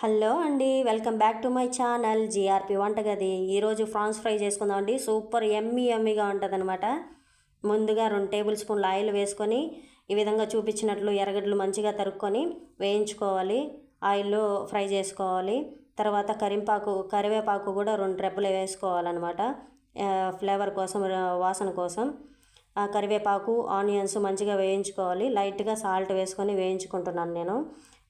Hello అండి, welcome back to my channel GRP వంటగది. ఈరోజు ఫ్రాన్స్ ఫ్రై చేసుకుందామండి. సూపర్ ఎమ్మీగా ఉంటుంది అనమాట. ముందుగా 2 టేబుల్ స్పూన్ల ఆయిల్ వేసుకొని ఈ విధంగా చూపించినట్లు ఎర్రగడ్డలు మంచిగా తరుక్కొని వేయించుకోవాలి. ఆయిల్లో ఫ్రై చేసుకోవాలి. తర్వాత కరివేపాకు కూడా 2 రెబ్బలు వేసుకోవాలన్నమాట. ఫ్లేవర్ కోసం, వాసన కోసం. కరివేపాకు, ఆనియన్స్ మంచిగా వేయించుకోవాలి. లైట్గా సాల్ట్ వేసుకొని వేయించుకుంటున్నాను నేను.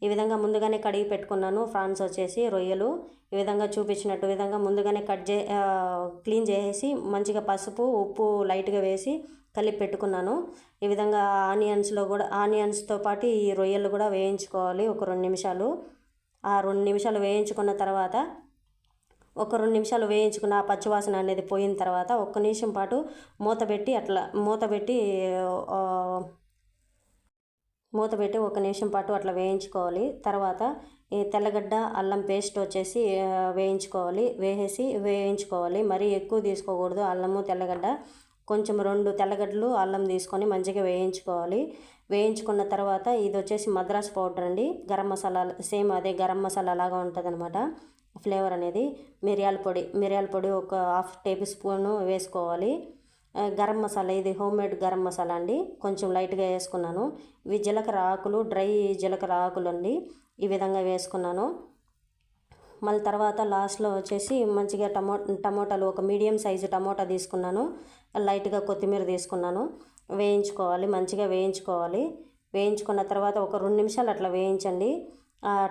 ఈ విధంగా ముందుగానే కడిగి పెట్టుకున్నాను. ఫ్రాన్స్ వచ్చేసి రొయ్యలు ఈ విధంగా చూపించినట్టు విధంగా ముందుగానే క్లీన్ చేసి మంచిగా పసుపు, ఉప్పు లైట్గా వేసి కలిపి పెట్టుకున్నాను. ఈ విధంగా ఆనియన్స్తో పాటు ఈ రొయ్యలు కూడా వేయించుకోవాలి ఒక 2 నిమిషాలు. ఆ 2 నిమిషాలు వేయించుకున్న తర్వాత ఒక 2 నిమిషాలు వేయించుకున్న పచ్చివాసన అనేది పోయిన తర్వాత 1 నిమిషం పాటు మూత పెట్టి 1 నిమిషం పాటు అట్లా వేయించుకోవాలి. తర్వాత ఈ తెల్లగడ్డ అల్లం పేస్ట్ వచ్చేసి వేయించుకోవాలి. మరీ ఎక్కువ తీసుకోకూడదు. అల్లము తెల్లగడ్డ కొంచెం 2 తెల్లగడ్డలు అల్లం తీసుకొని మంచిగా వేయించుకోవాలి. వేయించుకున్న తర్వాత ఇది వచ్చేసి మద్రాస్ పౌడర్ అండి. గరం మసాలా సేమ్ అదే గరం మసాలా లాగా ఉంటుంది అనమాట. ఫ్లేవర్ అనేది మిరియాల పొడి ఒక 1/2 టేబుల్ స్పూను వేసుకోవాలి. గరం మసాలా ఇది హోమ్మేడ్ గరం మసాలా అండి. కొంచెం లైట్గా వేసుకున్నాను. ఇవి డ్రై జీలకర్ర ఆకులు అండి. ఈ విధంగా వేసుకున్నాను. మళ్ళీ తర్వాత లాస్ట్లో వచ్చేసి మంచిగా టమోటాలు ఒక మీడియం సైజు టమోటా తీసుకున్నాను. లైట్గా కొత్తిమీర తీసుకున్నాను. మంచిగా వేయించుకోవాలి. వేయించుకున్న తర్వాత ఒక 2 నిమిషాలు అట్లా వేయించండి.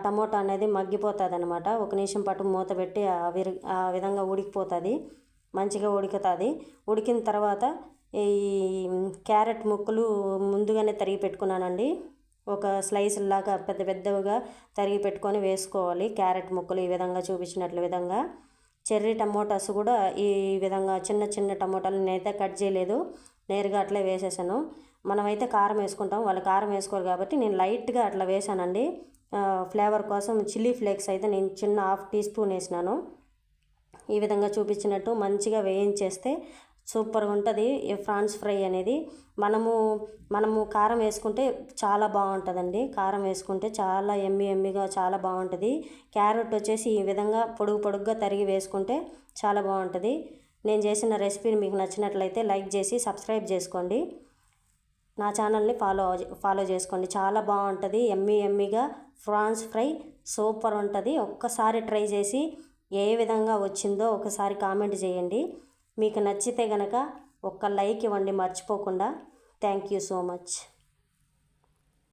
టమోటా అనేది మగ్గిపోతుంది అనమాట. 1 నిమిషం పాటు మూత పెట్టి ఆ విధంగా ఉడికిపోతుంది. మంచిగా ఉడికిన తర్వాత ఈ క్యారెట్ ముక్కలు ముందుగానే తరిగి పెట్టుకున్నానండి. ఒక స్లైస్లాగా పెద్దగా తరిగి పెట్టుకొని వేసుకోవాలి. క్యారెట్ ముక్కలు ఈ విధంగా చూపించినట్లు విధంగా. చెర్రీ టమోటాస్ కూడా ఈ విధంగా చిన్న టమోటాలు నేనైతే కట్ చేయలేదు, నేరుగా అట్లే వేసేసాను. మనమైతే కారం వేసుకుంటాం, వాళ్ళు కారం వేసుకోరు కాబట్టి నేను లైట్గా అట్లా వేసానండి. ఫ్లేవర్ కోసం చిల్లీ ఫ్లేక్స్ అయితే నేను చిన్న 1/2 టీ స్పూన్ వేసినాను. ఈ విధంగా చూపించినట్టు మంచిగా వేయించేస్తే సూపర్గా ఉంటుంది ఈ ఫ్రాన్స్ ఫ్రై అనేది. మనము కారం వేసుకుంటే చాలా బాగుంటుందండి. కారం వేసుకుంటే చాలా ఎమ్మీగా చాలా బాగుంటుంది. క్యారెట్ వచ్చేసి ఈ విధంగా పొడుగ్గా తరిగి వేసుకుంటే చాలా బాగుంటుంది. నేను చేసిన రెసిపీని మీకు నచ్చినట్లయితే లైక్ చేసి సబ్స్క్రైబ్ చేసుకోండి. నా ఛానల్ని ఫాలో చేసుకోండి. చాలా బాగుంటుంది. ఎమ్మీగా ఫ్రాన్స్ ఫ్రై సూపర్ ఉంటుంది. ఒక్కసారి ట్రై చేసి ఏ విధంగా వచ్చిందో ఒకసారి కామెంట్ చేయండి. మీకు నచ్చితే గనక ఒక్క లైక్ ఇవ్వండి మర్చిపోకుండా. Thank you so much.